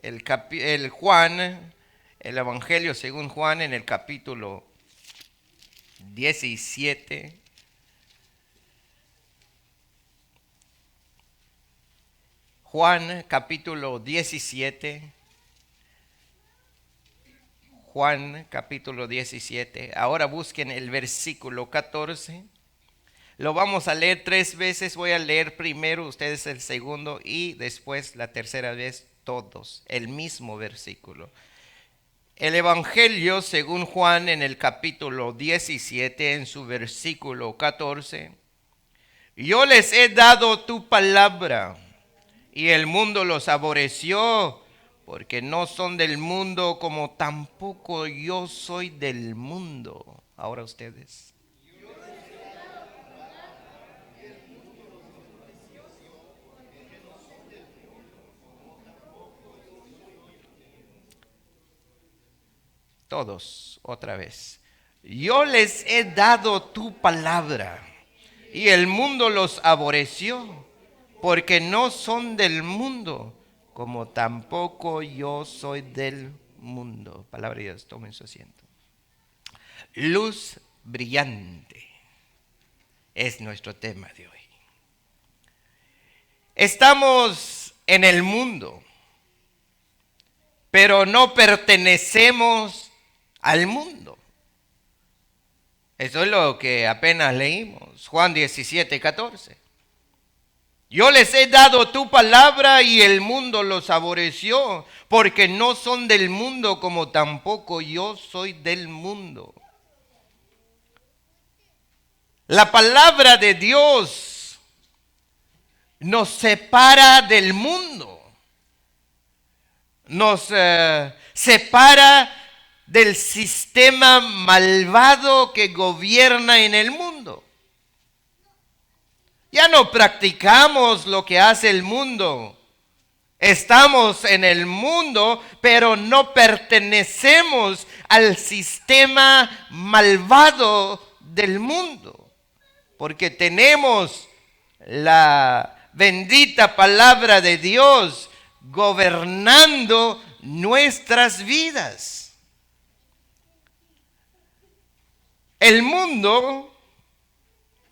el Evangelio según Juan en el capítulo 17. Juan capítulo 17. Juan capítulo 17. Ahora busquen el versículo 14. Lo vamos a leer 3 veces. Voy a leer primero, ustedes el segundo y después la tercera vez todos. El mismo versículo. El Evangelio según Juan en el capítulo 17 en su versículo 14. Yo les he dado tu palabra y el mundo los aborreció porque no son del mundo como tampoco yo soy del mundo. Ahora ustedes. Todos, otra vez. Yo les he dado tu palabra y el mundo los aborreció porque no son del mundo como tampoco yo soy del mundo. Palabra de Dios, tomen su asiento. Luz brillante es nuestro tema de hoy. Estamos en el mundo, pero no pertenecemos al mundo. Eso es lo que apenas leímos, Juan 17, 14. Yo les he dado tu palabra y el mundo los aborreció, porque no son del mundo como tampoco yo soy del mundo. La palabra de Dios nos separa del mundo, nos separa del sistema malvado que gobierna en el mundo. Ya no practicamos lo que hace el mundo. Estamos en el mundo, pero no pertenecemos al sistema malvado del mundo. Porque tenemos la bendita palabra de Dios gobernando nuestras vidas. El mundo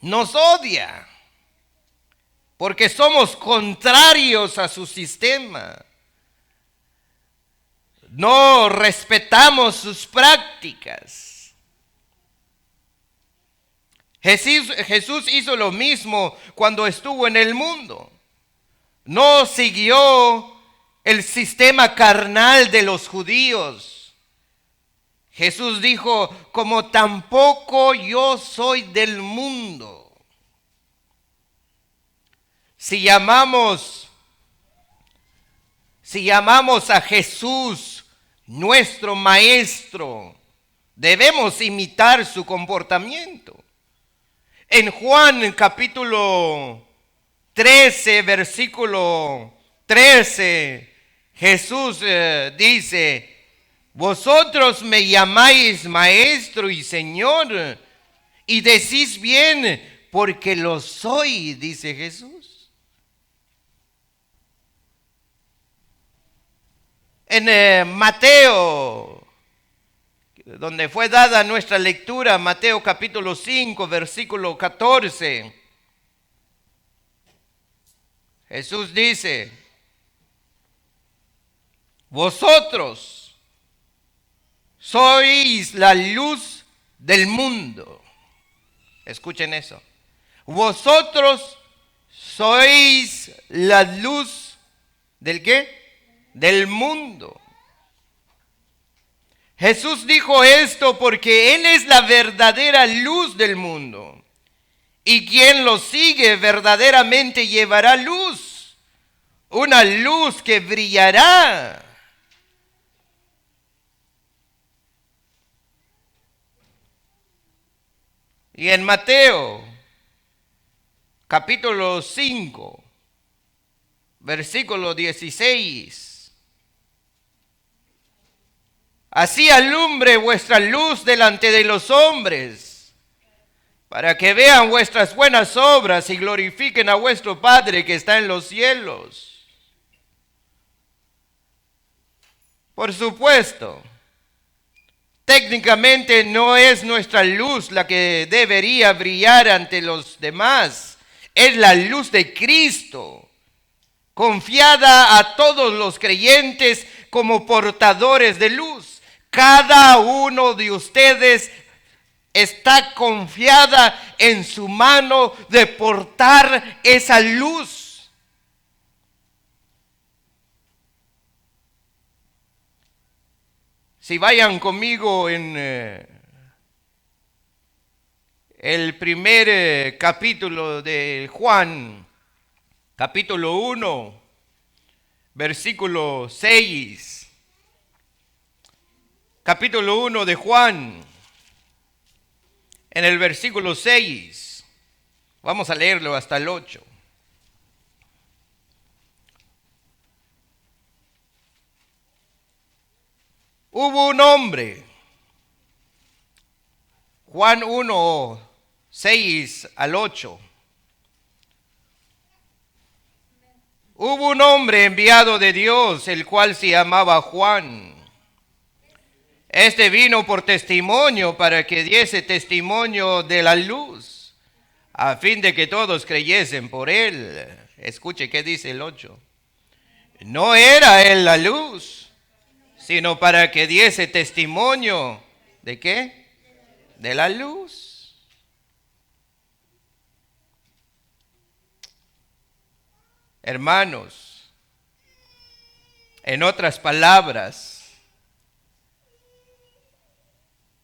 nos odia porque somos contrarios a su sistema. No respetamos sus prácticas. Jesús hizo lo mismo cuando estuvo en el mundo. No siguió el sistema carnal de los judíos. Jesús dijo, como tampoco yo soy del mundo. Si llamamos a Jesús nuestro maestro, debemos imitar su comportamiento. En Juan capítulo 13, versículo 13, Jesús dice, vosotros me llamáis maestro y Señor, y decís bien, porque lo soy, dice Jesús. En Mateo, donde fue dada nuestra lectura, Mateo capítulo 5, versículo 14, Jesús dice, vosotros sois la luz del mundo. Escuchen eso. Vosotros sois la luz ¿del qué? Del mundo. Jesús dijo esto porque Él es la verdadera luz del mundo. Y quien lo sigue verdaderamente llevará luz. Una luz que brillará. Y en Mateo, capítulo 5, versículo 16. Así alumbre vuestra luz delante de los hombres, para que vean vuestras buenas obras y glorifiquen a vuestro Padre que está en los cielos. Por supuesto, técnicamente no es nuestra luz la que debería brillar ante los demás. Es la luz de Cristo, confiada a todos los creyentes como portadores de luz. Cada uno de ustedes está confiada en su mano de portar esa luz. Si vayan conmigo en el primer capítulo de Juan, capítulo 1, versículo 6. Capítulo 1 de Juan, en el versículo 6. Vamos a leerlo hasta el 8. Hubo un hombre, Juan 1, 6 al 8. Hubo un hombre enviado de Dios, el cual se llamaba Juan. Este vino por testimonio para que diese testimonio de la luz, a fin de que todos creyesen por él. Escuche qué dice el 8. No era él la luz, sino para que diese testimonio. ¿De qué? De la luz. Hermanos, en otras palabras,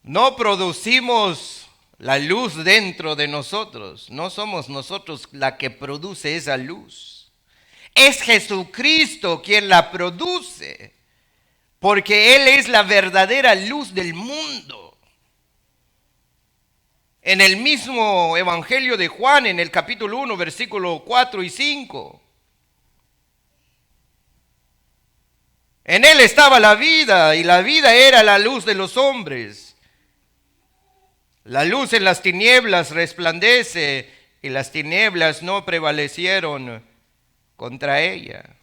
no producimos la luz dentro de nosotros. No somos nosotros la que produce esa luz. Es Jesucristo quien la produce, porque Él es la verdadera luz del mundo. En el mismo Evangelio de Juan, en el capítulo 1, versículo 4 y 5. En Él estaba la vida, y la vida era la luz de los hombres. La luz en las tinieblas resplandece, y las tinieblas no prevalecieron contra ella.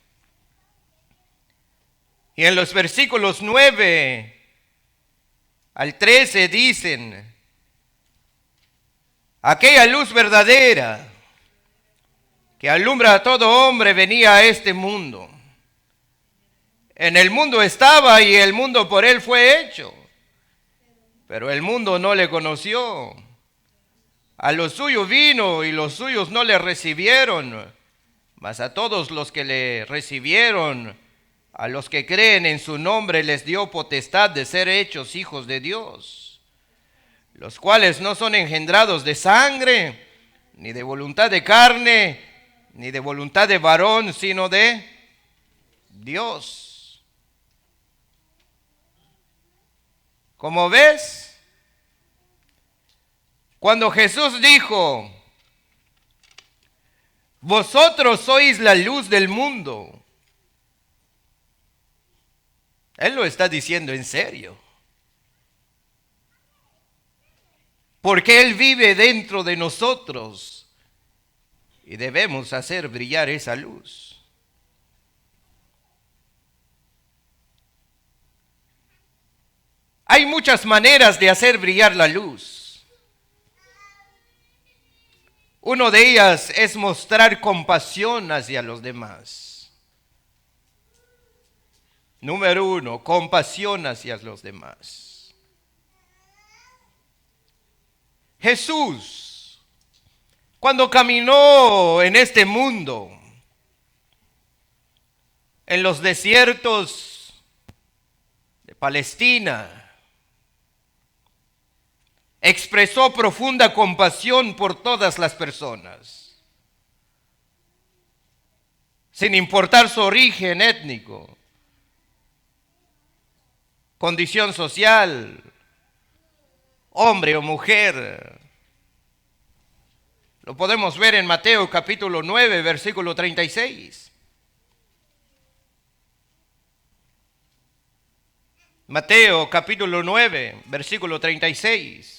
Y en los versículos 9 al 13 dicen: aquella luz verdadera que alumbra a todo hombre venía a este mundo. En el mundo estaba y el mundo por él fue hecho, pero el mundo no le conoció. A los suyos vino y los suyos no le recibieron, mas a todos los que le recibieron, a los que creen en su nombre, les dio potestad de ser hechos hijos de Dios, los cuales no son engendrados de sangre, ni de voluntad de carne, ni de voluntad de varón, sino de Dios. Como ves, cuando Jesús dijo: vosotros sois la luz del mundo, Él lo está diciendo en serio. Porque Él vive dentro de nosotros y debemos hacer brillar esa luz. Hay muchas maneras de hacer brillar la luz. Una de ellas es mostrar compasión hacia los demás. Número 1, compasión hacia los demás. Jesús, cuando caminó en este mundo, en los desiertos de Palestina, expresó profunda compasión por todas las personas, sin importar su origen étnico, condición social, hombre o mujer. Lo podemos ver en Mateo capítulo 9, versículo 36. Mateo capítulo 9, versículo 36.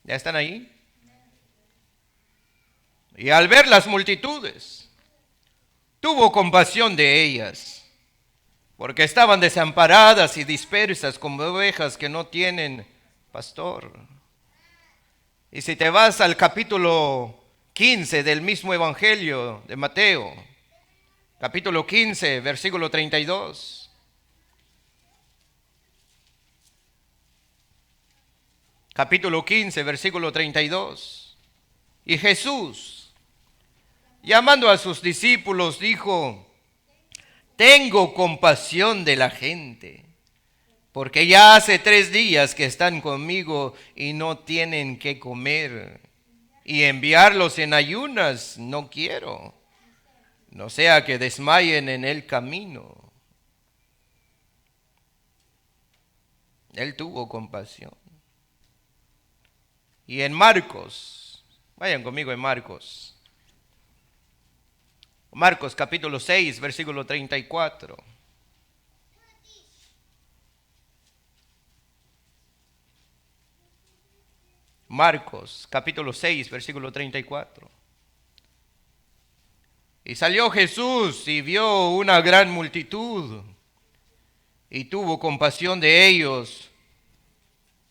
¿Ya están ahí? Y al ver las multitudes, tuvo compasión de ellas, porque estaban desamparadas y dispersas como ovejas que no tienen pastor. Y si te vas al capítulo 15 del mismo Evangelio de Mateo, capítulo 15, versículo 32. Capítulo 15, versículo 32. Y Jesús, llamando a sus discípulos, dijo: tengo compasión de la gente, porque ya hace 3 días que están conmigo y no tienen qué comer. Y enviarlos en ayunas no quiero, no sea que desmayen en el camino. Él tuvo compasión. Y en Marcos, vayan conmigo en Marcos. Marcos capítulo 6, versículo 34. Marcos capítulo 6, versículo 34. Y salió Jesús y vio una gran multitud y tuvo compasión de ellos,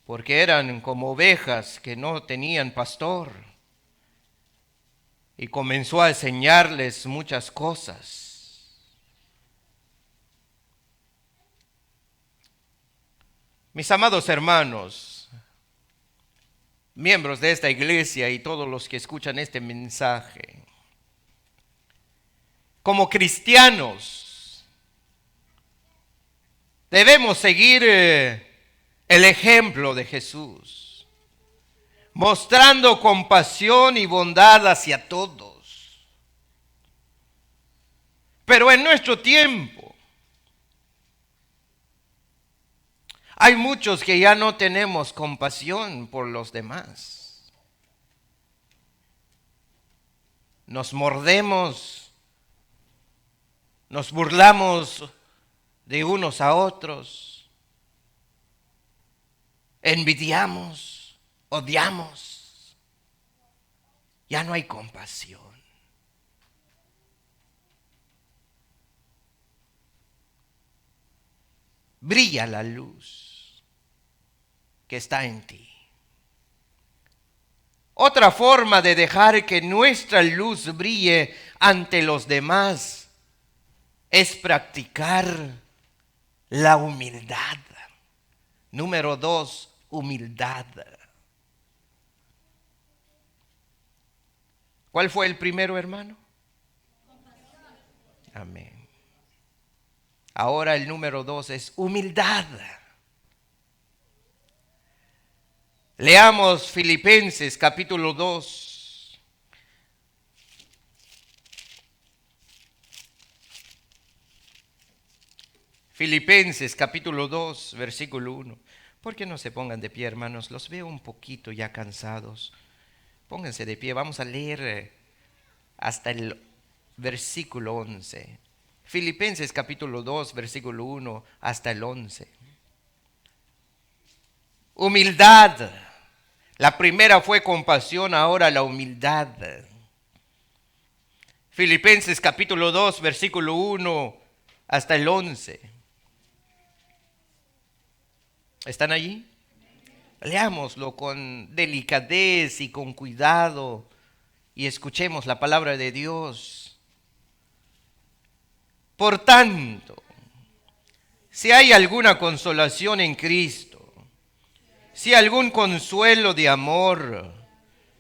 porque eran como ovejas que no tenían pastor. Y comenzó a enseñarles muchas cosas. Mis amados hermanos, miembros de esta iglesia y todos los que escuchan este mensaje, como cristianos, debemos seguir el ejemplo de Jesús, mostrando compasión y bondad hacia todos. Pero en nuestro tiempo, hay muchos que ya no tenemos compasión por los demás. Nos mordemos, nos burlamos de unos a otros, envidiamos, odiamos. Ya no hay compasión. Brilla la luz que está en ti. Otra forma de dejar que nuestra luz brille ante los demás es practicar la humildad. Número 2, humildad. ¿Cuál fue el primero, hermano? Amén. Ahora el número 2 es humildad. Leamos Filipenses capítulo 2. Filipenses capítulo 2, versículo 1. ¿Por qué no se pongan de pie, hermanos? Los veo un poquito ya cansados. Pónganse de pie, vamos a leer hasta el versículo 11. Filipenses capítulo 2, versículo 1 hasta el 11. Humildad. La primera fue compasión, ahora la humildad. Filipenses capítulo 2, versículo 1 hasta el 11. ¿Están allí? Leámoslo con delicadez y con cuidado y escuchemos la palabra de Dios. Por tanto, si hay alguna consolación en Cristo, si algún consuelo de amor,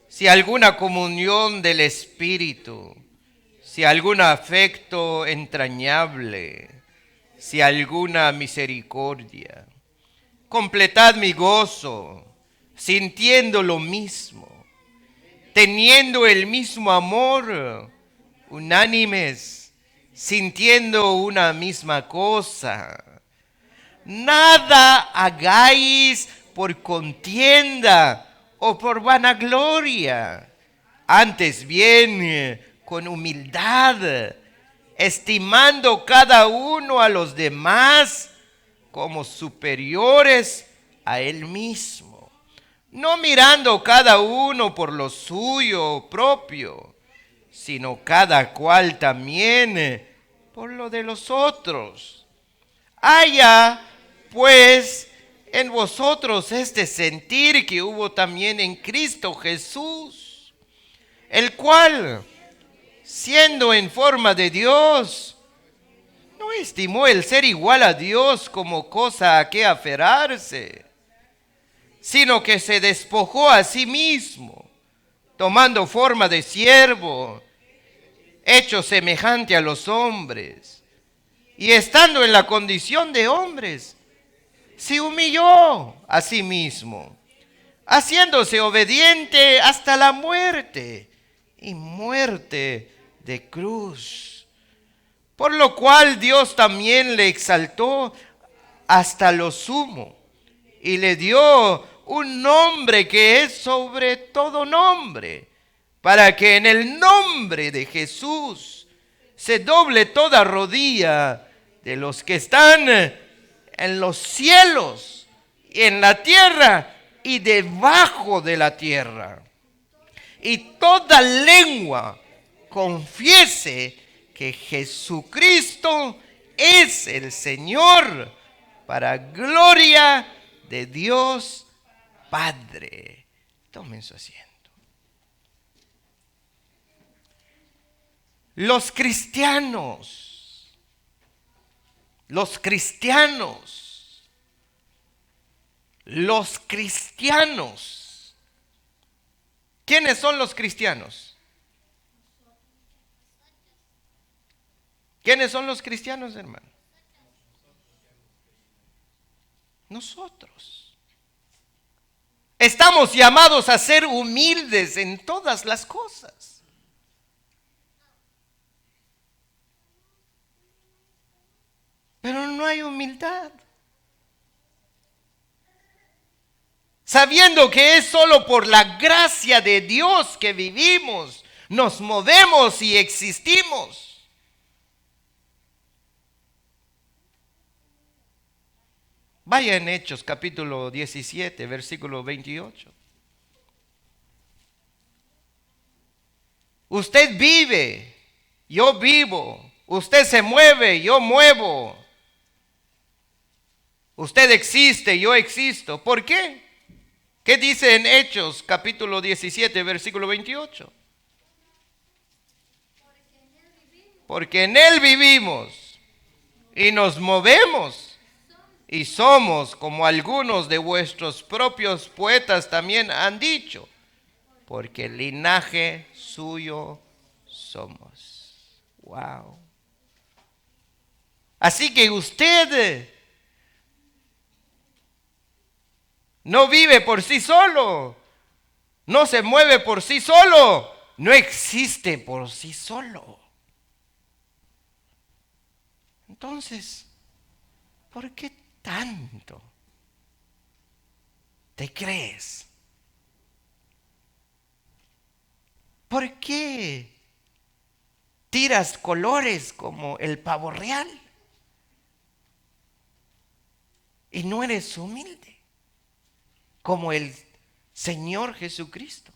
si alguna comunión del Espíritu, si algún afecto entrañable, si alguna misericordia, completad mi gozo, sintiendo lo mismo, teniendo el mismo amor, unánimes, sintiendo una misma cosa. Nada hagáis por contienda o por vanagloria, antes bien con humildad, estimando cada uno a los demás como superiores a él mismo, no mirando cada uno por lo suyo propio, sino cada cual también por lo de los otros. Haya pues en vosotros este sentir que hubo también en Cristo Jesús, el cual, siendo en forma de Dios, no estimó el ser igual a Dios como cosa a que aferrarse, sino que se despojó a sí mismo, tomando forma de siervo, hecho semejante a los hombres, y estando en la condición de hombres, se humilló a sí mismo, haciéndose obediente hasta la muerte, y muerte de cruz. Por lo cual Dios también le exaltó hasta lo sumo, y le dio un nombre que es sobre todo nombre, para que en el nombre de Jesús se doble toda rodilla de los que están en los cielos, y en la tierra y debajo de la tierra, y toda lengua confiese que Jesucristo es el Señor, para gloria de Dios Padre. Tomen su asiento. Los cristianos, los cristianos, los cristianos. ¿Quiénes son los cristianos? ¿Quiénes son los cristianos, hermano? Nosotros. Estamos llamados a ser humildes en todas las cosas. Pero no hay humildad. Sabiendo que es solo por la gracia de Dios que vivimos, nos movemos y existimos. Vaya en Hechos capítulo 17, versículo 28. Usted vive, yo vivo. Usted se mueve, yo muevo. Usted existe, yo existo. ¿Por qué? ¿Qué dice en Hechos capítulo 17, versículo 28? Porque en Él vivimos y nos movemos. Y somos, como algunos de vuestros propios poetas también han dicho, porque linaje suyo somos. Wow. Así que usted no vive por sí solo, no se mueve por sí solo, no existe por sí solo. Entonces, ¿por qué tanto te crees? ¿Por qué tiras colores como el pavo real y no eres humilde como el Señor Jesucristo?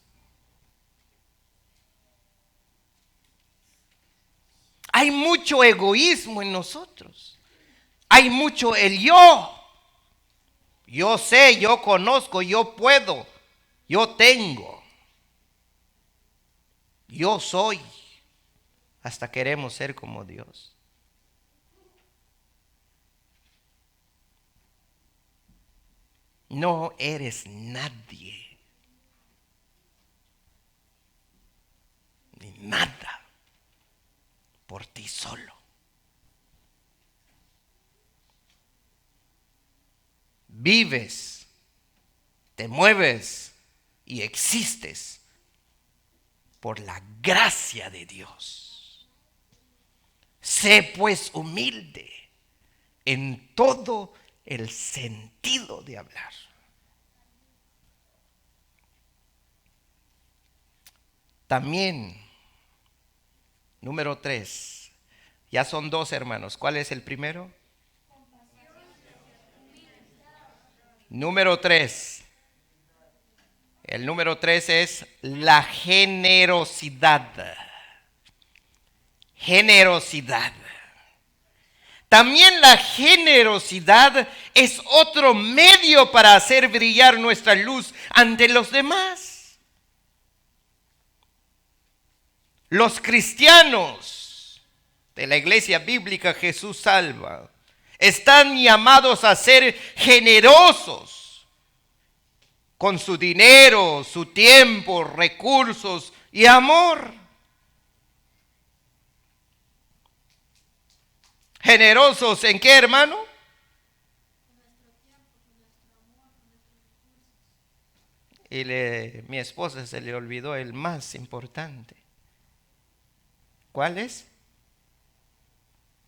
Hay mucho egoísmo en nosotros. Hay mucho el yo. Yo sé, yo conozco, yo puedo, yo tengo. Yo soy. Hasta queremos ser como Dios. No eres nadie. Ni nada. Por ti solo. Vives, te mueves y existes por la gracia de Dios. Sé pues humilde en todo el sentido de hablar. También, número 3, ya son 2 hermanos. ¿Cuál es el primero? Número 3. El número 3 es la generosidad. generosidad. También la generosidad es otro medio para hacer brillar nuestra luz ante los demás. Los cristianos de la Iglesia Bíblica Jesús Salva están llamados a ser generosos con su dinero, su tiempo, recursos y amor. ¿Generosos en qué, hermano? Y mi esposa se le olvidó el más importante. ¿Cuál es?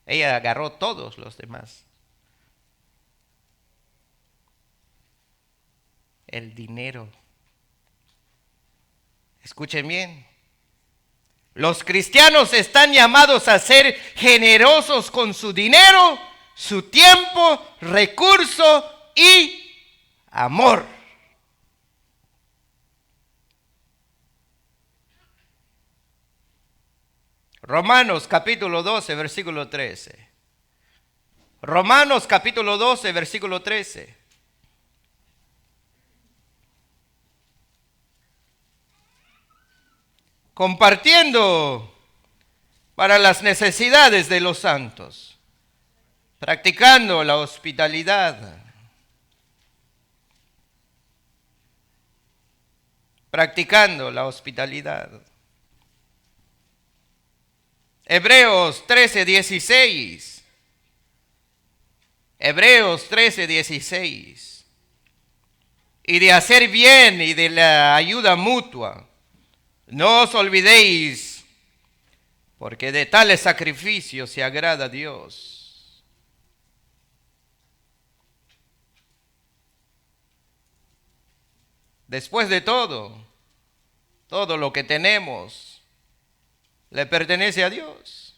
Ella agarró todos los demás. El dinero. Escuchen bien. Los cristianos están llamados a ser generosos con su dinero, su tiempo, recurso y amor. Romanos capítulo 12, versículo 13. Romanos capítulo 12, versículo 13. Compartiendo para las necesidades de los santos, practicando la hospitalidad, practicando la hospitalidad. Hebreos 13, 16. Hebreos 13, 16. Y de hacer bien y de la ayuda mutua. No os olvidéis, porque de tales sacrificios se agrada a Dios. Después de todo lo que tenemos le pertenece a Dios.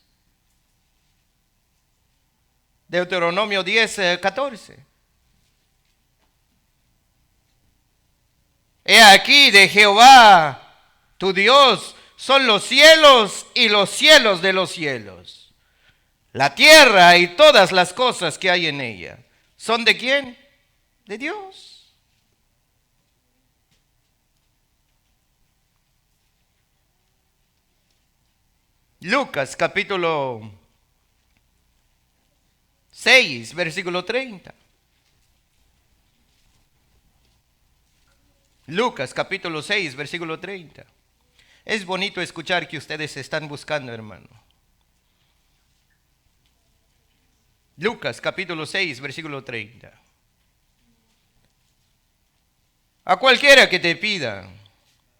Deuteronomio 10, 14. He aquí de Jehová tu Dios son los cielos y los cielos de los cielos. La tierra y todas las cosas que hay en ella. ¿Son de quién? De Dios. Lucas capítulo 6, versículo 30. Lucas capítulo 6, versículo 30. Es bonito escuchar que ustedes están buscando, hermano. Lucas capítulo 6, versículo 30. A cualquiera que te pida,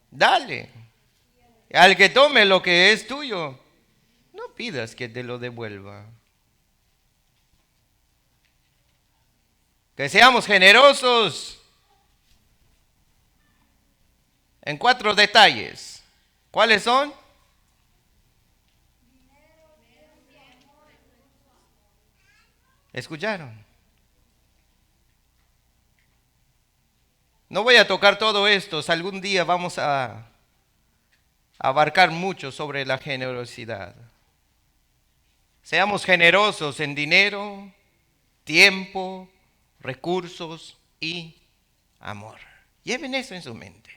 dale. Al que tome lo que es tuyo, no pidas que te lo devuelva. Que seamos generosos en 4 detalles. ¿Cuáles son? ¿Escucharon? No voy a tocar todo esto. Algún día vamos a abarcar mucho sobre la generosidad. Seamos generosos en dinero, tiempo, recursos y amor. Lleven eso en su mente.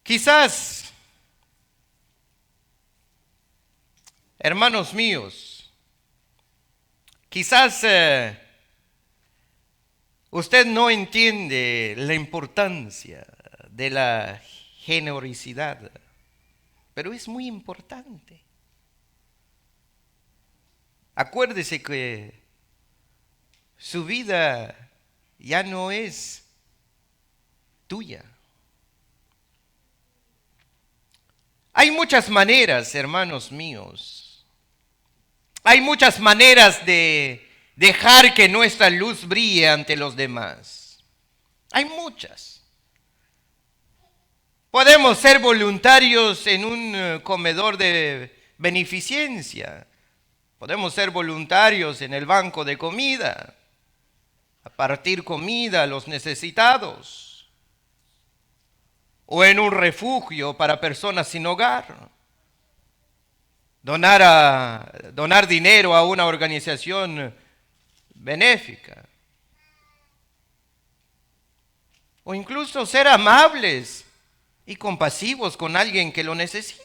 Quizás, hermanos míos, quizás usted no entiende la importancia de la generosidad, pero es muy importante. Acuérdese que su vida ya no es tuya. Hay muchas maneras, hermanos míos. Hay muchas maneras de dejar que nuestra luz brille ante los demás. Hay muchas. Podemos ser voluntarios en un comedor de beneficencia. Podemos ser voluntarios en el banco de comida. a partir comida a los necesitados, o en un refugio para personas sin hogar, donar dinero a una organización benéfica, o incluso ser amables y compasivos con alguien que lo necesita.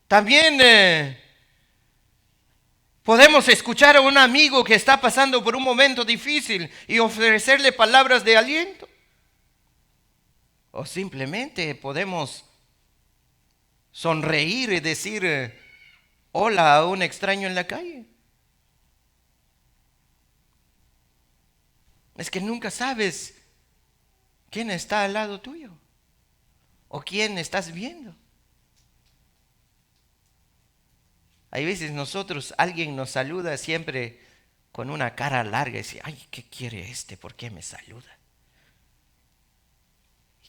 También podemos escuchar a un amigo que está pasando por un momento difícil y ofrecerle palabras de aliento. O simplemente podemos sonreír y decir hola a un extraño en la calle. Es que nunca sabes quién está al lado tuyo o quién estás viendo. Hay veces alguien nos saluda siempre con una cara larga y dice, ay, ¿qué quiere este? ¿Por qué me saluda?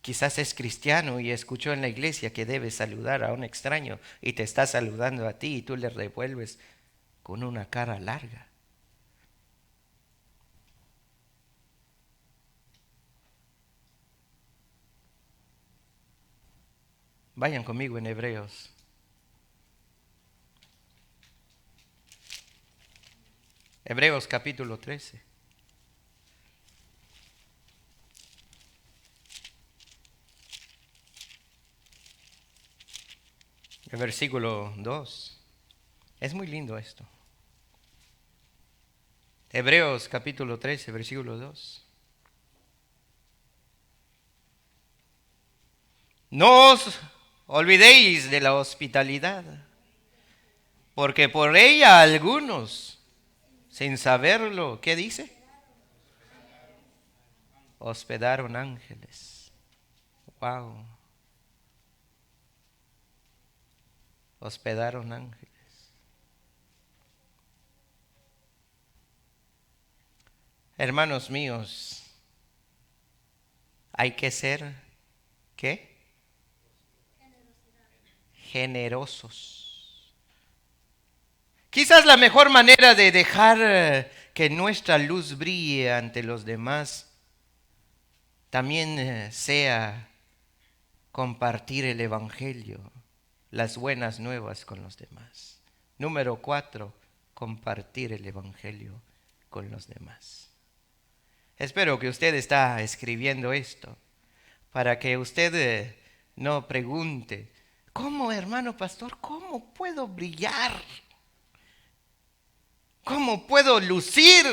Quizás es cristiano y escuchó en la iglesia que debe saludar a un extraño y te está saludando a ti y tú le revuelves con una cara larga. Vayan conmigo en Hebreos. Hebreos capítulo 13. El versículo 2. Es muy lindo esto. Hebreos capítulo 13, versículo 2. No os olvidéis de la hospitalidad, porque por ella algunos, sin saberlo, ¿qué dice? Hospedaron ángeles. Wow. Hospedaron ángeles. Hermanos míos, hay que ser, ¿qué? Generosos. Quizás la mejor manera de dejar que nuestra luz brille ante los demás también sea compartir el evangelio, las buenas nuevas con los demás. Número 4, compartir el evangelio con los demás. Espero que usted está escribiendo esto para que usted no pregunte, ¿cómo, hermano pastor? ¿Cómo puedo brillar? ¿Cómo puedo lucir?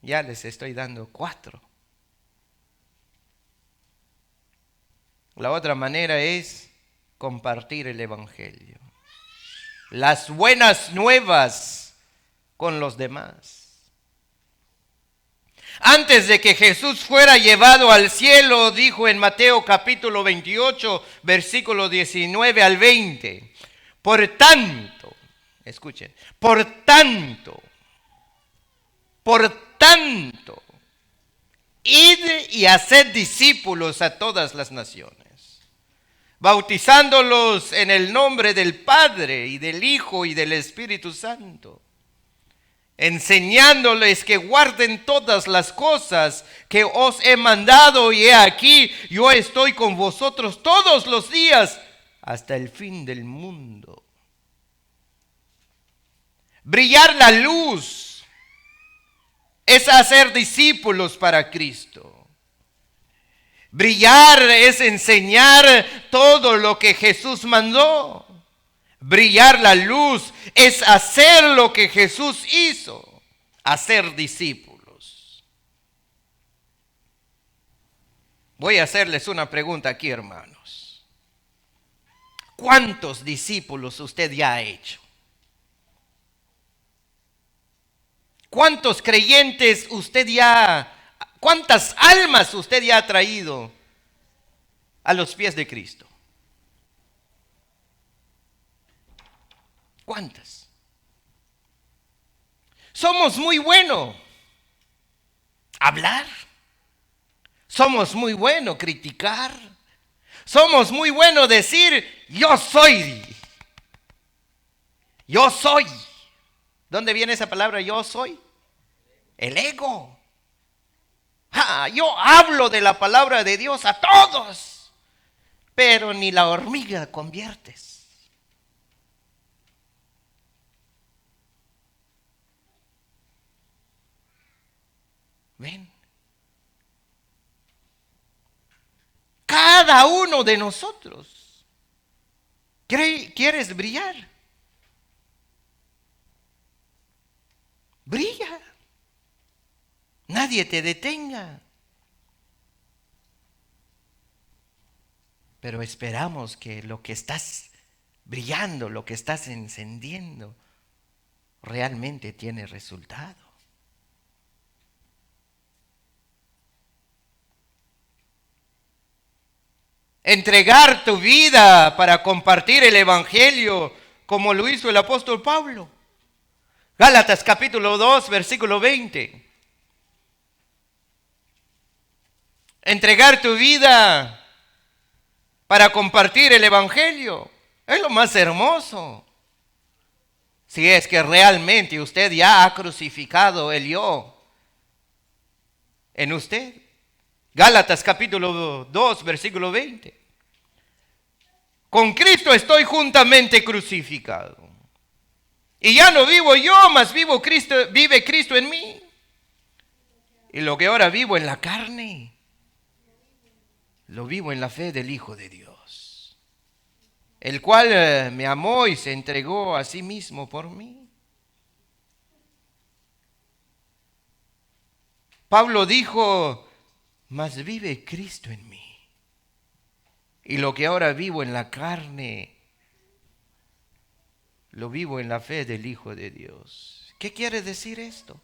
Ya les estoy dando 4. La otra manera es compartir el evangelio, las buenas nuevas con los demás. Antes de que Jesús fuera llevado al cielo, dijo en Mateo capítulo 28, versículo 19 al 20, por tanto, escuchen, por tanto, id y haced discípulos a todas las naciones, bautizándolos en el nombre del Padre y del Hijo y del Espíritu Santo, enseñándoles que guarden todas las cosas que os he mandado, y he aquí, yo estoy con vosotros todos los días hasta el fin del mundo. Brillar la luz es hacer discípulos para Cristo. Brillar es enseñar todo lo que Jesús mandó. Brillar la luz es hacer lo que Jesús hizo, hacer discípulos. Voy a hacerles una pregunta aquí, hermanos. ¿Cuántos discípulos usted ya ha hecho? ¿Cuántos creyentes cuántas almas usted ya ha traído a los pies de Cristo? ¿Cuántas? Somos muy buenos hablar. Somos muy buenos criticar. Somos muy buenos decir, yo soy. Yo soy. ¿Dónde viene esa palabra yo soy? El ego. Yo hablo de la palabra de Dios a todos, pero ni la hormiga conviertes. Ven. Cada uno de nosotros quieres brillar. Brilla. Nadie te detenga. Pero esperamos que lo que estás brillando, lo que estás encendiendo, realmente tiene resultado. Entregar tu vida para compartir el evangelio como lo hizo el apóstol Pablo. Gálatas capítulo 2, versículo 20. Entregar tu vida para compartir el evangelio es lo más hermoso. Si es que realmente usted ya ha crucificado el yo en usted. Gálatas capítulo 2, versículo 20. Con Cristo estoy juntamente crucificado. Y ya no vivo yo, mas vive Cristo en mí. Y lo que ahora vivo en la carne, lo vivo en la fe del Hijo de Dios, el cual me amó y se entregó a sí mismo por mí. Pablo dijo, mas vive Cristo en mí. Y lo que ahora vivo en la carne, lo vivo en la fe del Hijo de Dios. ¿Qué quiere decir esto?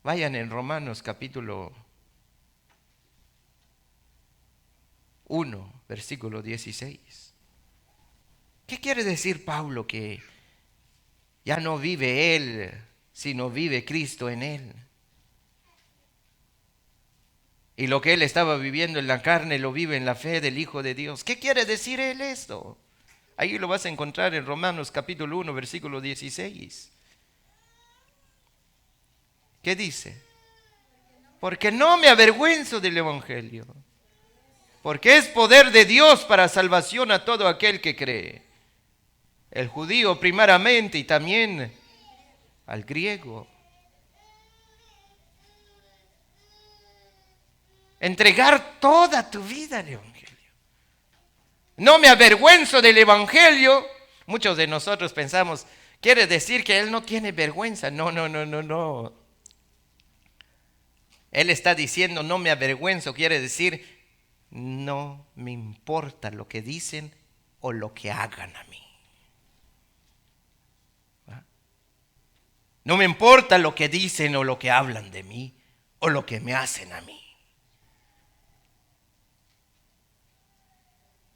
Vayan en Romanos capítulo 1, versículo 16. ¿Qué quiere decir Pablo? Que ya no vive él, sino vive Cristo en él. Y lo que él estaba viviendo en la carne lo vive en la fe del Hijo de Dios. ¿Qué quiere decir él esto? Ahí lo vas a encontrar en Romanos capítulo 1, versículo 16. ¿Qué dice? Porque no me avergüenzo del evangelio, porque es poder de Dios para salvación a todo aquel que cree. El judío primeramente y también al griego. Entregar toda tu vida al evangelio. No me avergüenzo del evangelio. Muchos de nosotros pensamos, quiere decir que él no tiene vergüenza. No. Él está diciendo, no me avergüenzo, quiere decir, no me importa lo que dicen o lo que hagan a mí. No me importa lo que dicen o lo que hablan de mí o lo que me hacen a mí.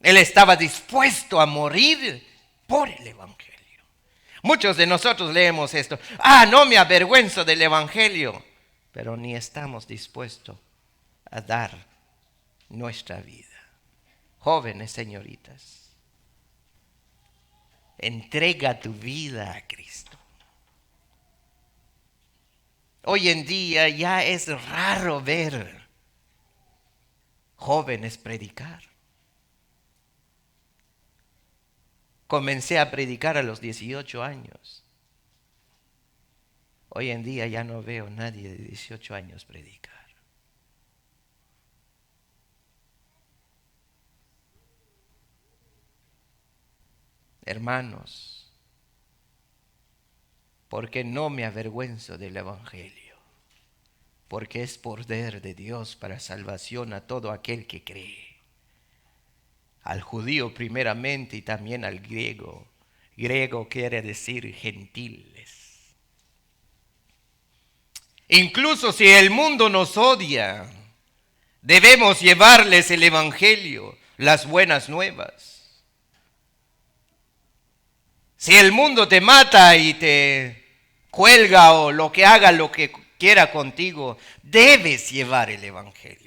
Él estaba dispuesto a morir por el evangelio. Muchos de nosotros leemos esto. No me avergüenzo del evangelio. Pero ni estamos dispuestos a dar nuestra vida. Jóvenes, señoritas, entrega tu vida a Cristo. Hoy en día ya es raro ver jóvenes predicar. Comencé a predicar a los 18 años. Hoy en día ya no veo a nadie de 18 años predicar. Hermanos, porque no me avergüenzo del evangelio, porque es poder de Dios para salvación a todo aquel que cree. Al judío primeramente y también al griego. Griego quiere decir gentiles. Incluso si el mundo nos odia, debemos llevarles el evangelio, las buenas nuevas. Si el mundo te mata y te cuelga o lo que haga, lo que quiera contigo, debes llevar el evangelio.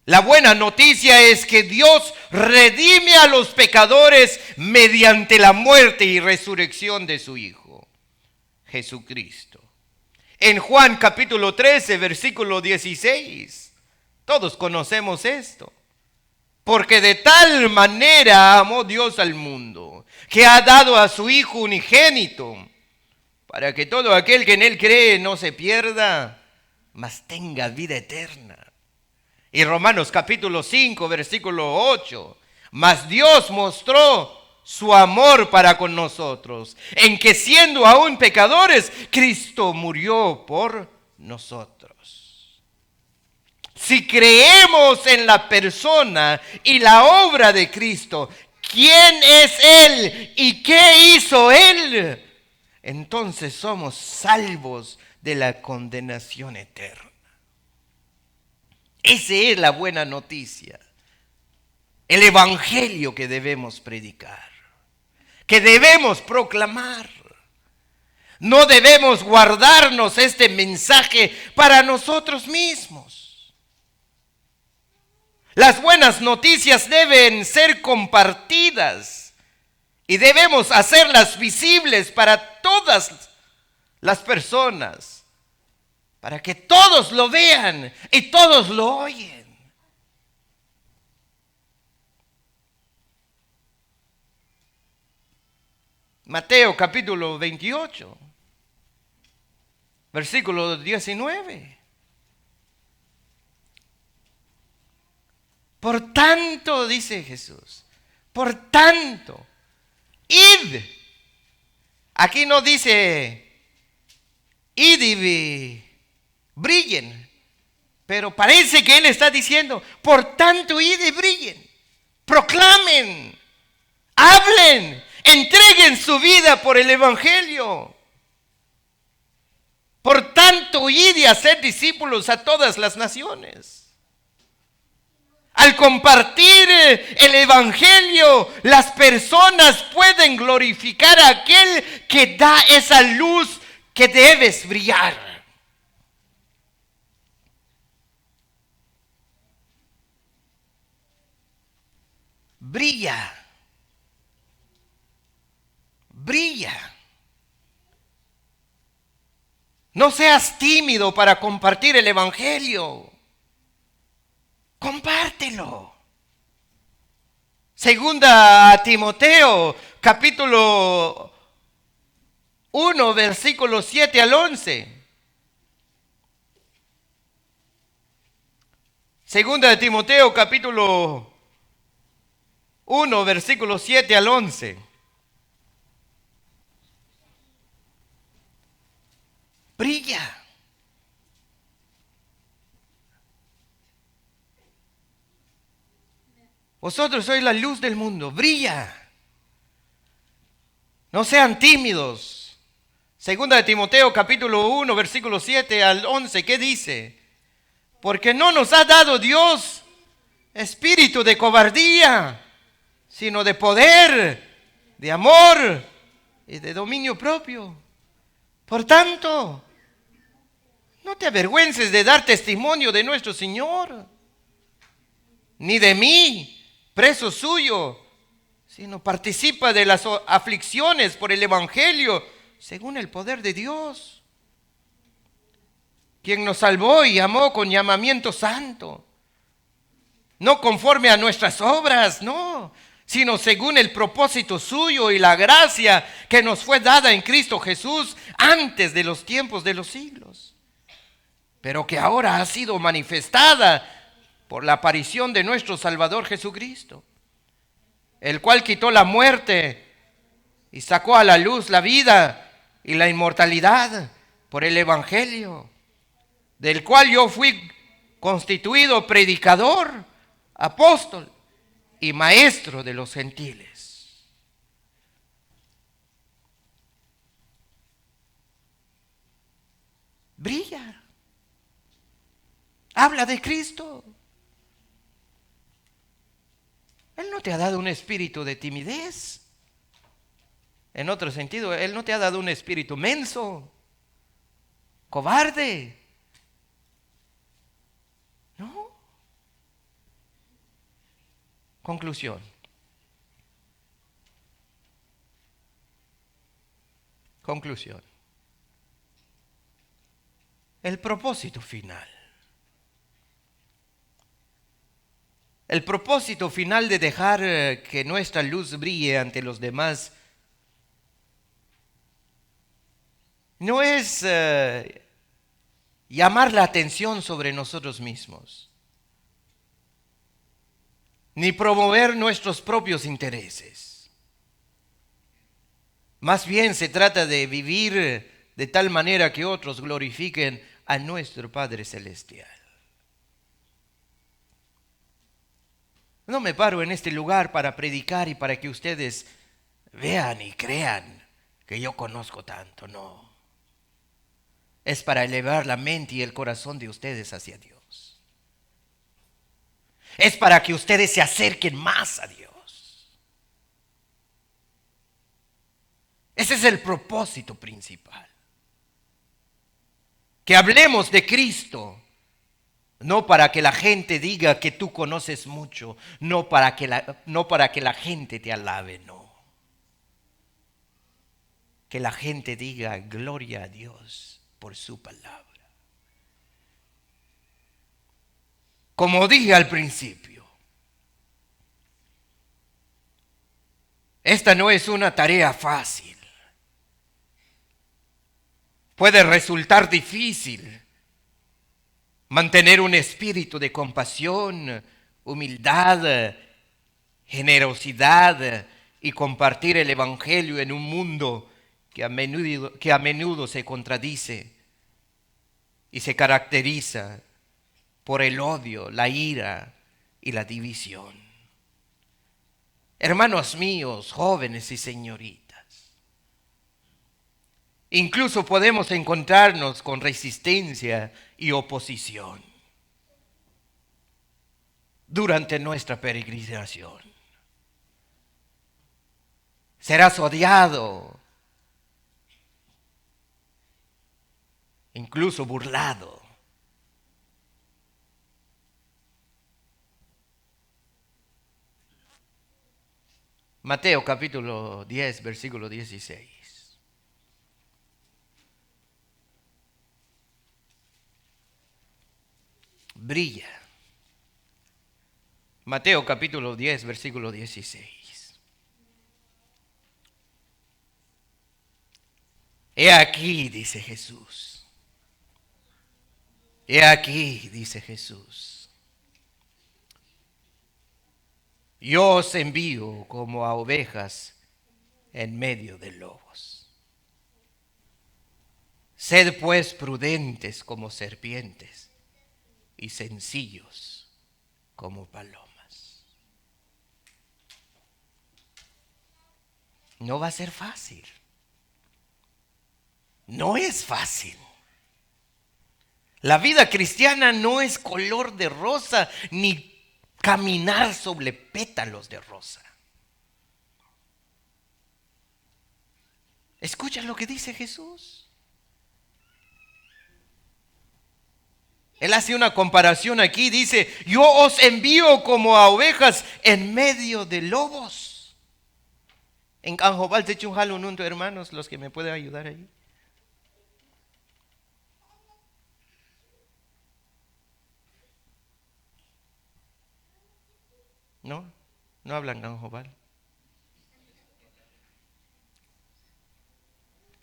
La buena noticia es que Dios redime a los pecadores mediante la muerte y resurrección de su Hijo, Jesucristo. En Juan capítulo 13, versículo 16, todos conocemos esto. Porque de tal manera amó Dios al mundo, que ha dado a su Hijo unigénito, para que todo aquel que en Él cree no se pierda, mas tenga vida eterna. Y Romanos capítulo 5, versículo 8, mas Dios mostró su amor para con nosotros, en que siendo aún pecadores, Cristo murió por nosotros. Si creemos en la persona y la obra de Cristo, ¿quién es Él y qué hizo Él? Entonces somos salvos de la condenación eterna. Esa es la buena noticia. El evangelio que debemos predicar, que debemos proclamar. No debemos guardarnos este mensaje para nosotros mismos. Las buenas noticias deben ser compartidas y debemos hacerlas visibles para todas las personas, para que todos lo vean y todos lo oyen. Mateo capítulo 28, versículo 19. Por tanto, dice Jesús, por tanto, id. Aquí no dice id y brillen, pero parece que Él está diciendo, por tanto, id y brillen, proclamen, hablen, entreguen su vida por el evangelio. Por tanto, id y hacer discípulos a todas las naciones. Al compartir el evangelio, las personas pueden glorificar a aquel que da esa luz que debes brillar. Brilla. Brilla. No seas tímido para compartir el evangelio. Compártelo. Segunda a Timoteo, capítulo 1, versículos 7 al 11. Segunda de Timoteo, capítulo 1, versículos 7 al 11. Brilla. Vosotros sois la luz del mundo, brilla. No sean tímidos. Segunda de Timoteo capítulo 1, versículo 7 al 11, ¿qué dice? Porque no nos ha dado Dios espíritu de cobardía, sino de poder, de amor y de dominio propio. Por tanto, no te avergüences de dar testimonio de nuestro Señor, ni de mí, preso suyo, sino participa de las aflicciones por el evangelio según el poder de Dios, quien nos salvó y amó con llamamiento santo, no conforme a nuestras obras, no, sino según el propósito suyo y la gracia que nos fue dada en Cristo Jesús antes de los tiempos de los siglos, pero que ahora ha sido manifestada por la aparición de nuestro Salvador Jesucristo, el cual quitó la muerte y sacó a la luz la vida y la inmortalidad por el evangelio, del cual yo fui constituido predicador, apóstol y maestro de los gentiles. Brilla. Habla de Cristo. Él no te ha dado un espíritu de timidez. En otro sentido, Él no te ha dado un espíritu menso, cobarde. No. Conclusión. Conclusión. El propósito final. El propósito final de dejar que nuestra luz brille ante los demás no es llamar la atención sobre nosotros mismos, ni promover nuestros propios intereses. Más bien se trata de vivir de tal manera que otros glorifiquen a nuestro Padre Celestial. No me paro en este lugar para predicar y para que ustedes vean y crean que yo conozco tanto, no. Es para elevar la mente y el corazón de ustedes hacia Dios. Es para que ustedes se acerquen más a Dios. Ese es el propósito principal. Que hablemos de Cristo. No para que la gente diga que tú conoces mucho, no para que la gente te alabe, no. Que la gente diga gloria a Dios por su palabra. Como dije al principio, esta no es una tarea fácil. Puede resultar difícil mantener un espíritu de compasión, humildad, generosidad y compartir el Evangelio en un mundo que a menudo se contradice y se caracteriza por el odio, la ira y la división. Hermanos míos, jóvenes y señoritas, incluso podemos encontrarnos con resistencia y oposición durante nuestra peregrinación. Serás odiado, incluso burlado. Mateo capítulo 10, versículo 16. Brilla. Mateo capítulo 10, versículo 16. He aquí, dice Jesús. He aquí, dice Jesús. Yo os envío como a ovejas en medio de lobos. Sed pues prudentes como serpientes y sencillos como palomas. No va a ser fácil. No es fácil. La vida cristiana no es color de rosa ni caminar sobre pétalos de rosa. ¿Escucha lo que dice Jesús? Él hace una comparación aquí, dice, yo os envío como a ovejas en medio de lobos. En Canjobal te echo un jalo nunto, hermanos, los que me pueden ayudar ahí. No, no hablan Canjobal.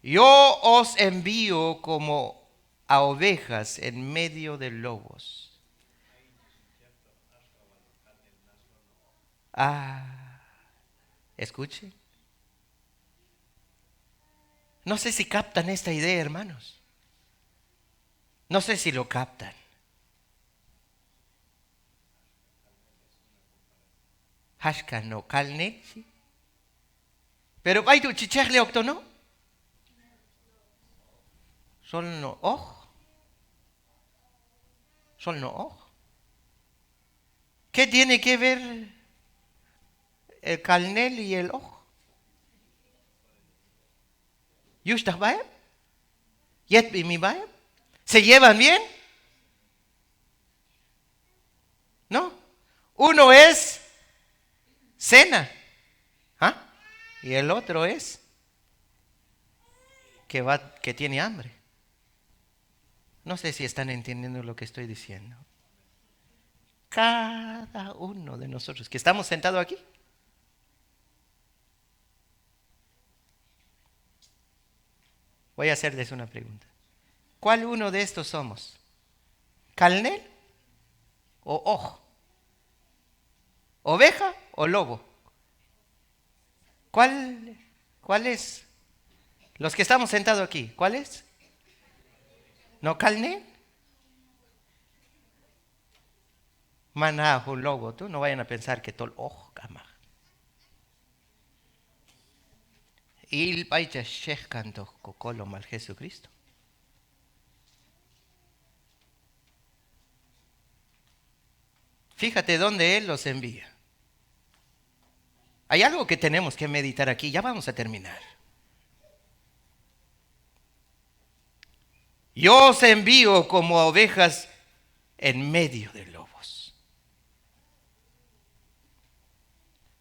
Yo os envío como a ovejas en medio de lobos. Escuchen. No sé si captan esta idea, hermanos. No sé si lo captan. Hashka no kalnechi. Pero hay tu chicharle octono. Sol no oj. Sol no oj. ¿Qué tiene que ver el calnel y el oj? ¿Yushtah baeb? ¿Yet mi baeb? ¿Se llevan bien? ¿No? Uno es cena. ¿Ah? Y el otro es que tiene hambre. No sé si están entendiendo lo que estoy diciendo. Cada uno de nosotros que estamos sentados aquí, voy a hacerles una pregunta. ¿Cuál uno de estos somos? ¿Carnel o ojo? ¿Oveja o lobo? ¿Cuál es? Los que estamos sentados aquí, ¿cuál es? ¿No carnel? Maná un lobo, tú no vayan a pensar que todo ojo, cama. Y vaya canto cocolo mal Jesucristo. Fíjate dónde Él los envía. Hay algo que tenemos que meditar aquí, ya vamos a terminar. Yo os envío como ovejas en medio de lobos.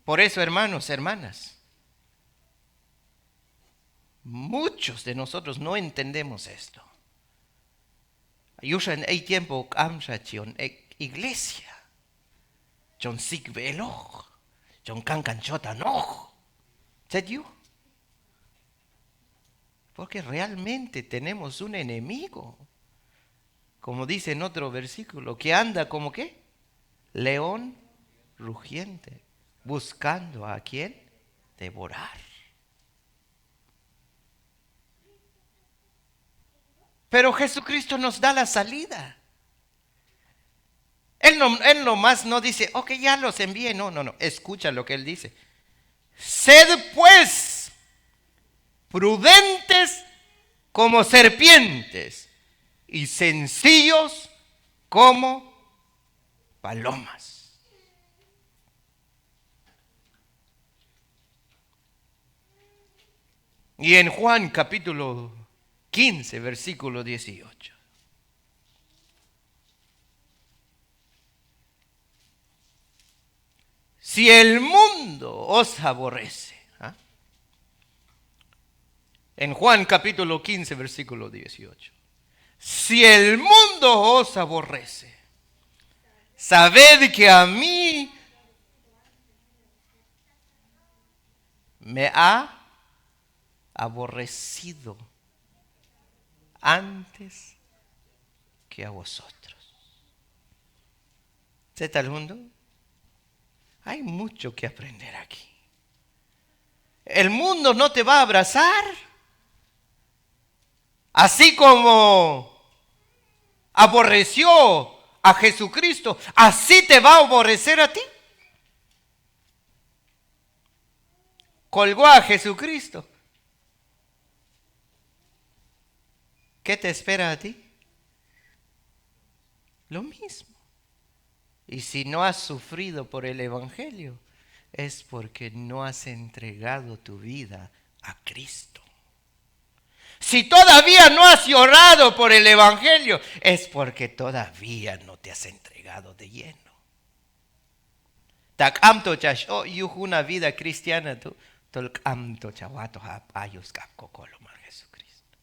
Por eso, hermanos, hermanas, muchos de nosotros no entendemos esto. Hay tiempo iglesia. John Sig Velo, John Cancanchota, no. ¿Serio? Porque realmente tenemos un enemigo. Como dice en otro versículo, que anda como qué? León rugiente, buscando a quien devorar. Pero Jesucristo nos da la salida. Él nomás no dice, ok, ya los envié. No. Escucha lo que Él dice. Sed pues prudentes como serpientes y sencillos como palomas. Y en Juan capítulo 15, versículo 18. Si el mundo os aborrece. ¿Ah? En Juan capítulo 15, versículo 18. Si el mundo os aborrece, sabed que a mí me ha aborrecido antes que a vosotros. ¿Qué tal el mundo? Hay mucho que aprender aquí. El mundo no te va a abrazar, así como aborreció a Jesucristo, así te va a aborrecer a ti. Colgó a Jesucristo. ¿Qué te espera a ti? Lo mismo. Y si no has sufrido por el Evangelio, es porque no has entregado tu vida a Cristo. Si todavía no has llorado por el Evangelio, es porque todavía no te has entregado de lleno. Tak amto chasho una vida cristiana tu tolk amto chawato ayos kokolo mar Jesucristo.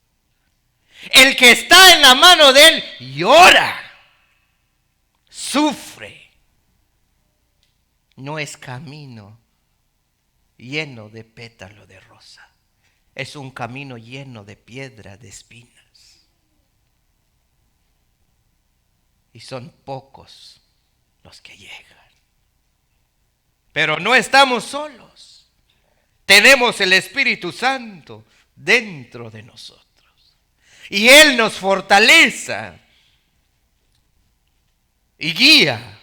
El que está en la mano de Él llora, sufre. No es camino lleno de pétalo de rosa. Es un camino lleno de piedra, de espinas. Y son pocos los que llegan. Pero no estamos solos. Tenemos el Espíritu Santo dentro de nosotros. Y Él nos fortalece y guía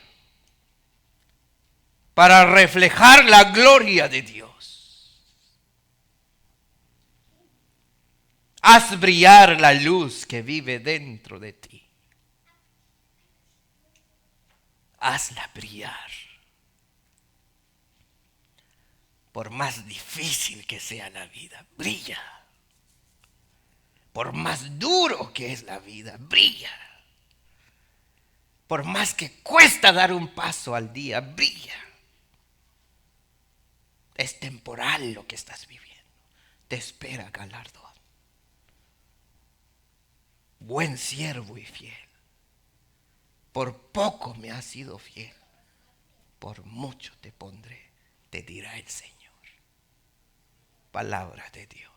para reflejar la gloria de Dios. Haz brillar la luz que vive dentro de ti. Hazla brillar. Por más difícil que sea la vida, brilla. Por más duro que es la vida, brilla. Por más que cuesta dar un paso al día, brilla. Es temporal lo que estás viviendo. Te espera galardón. Buen siervo y fiel. Por poco me has sido fiel. Por mucho te pondré, te dirá el Señor. Palabra de Dios.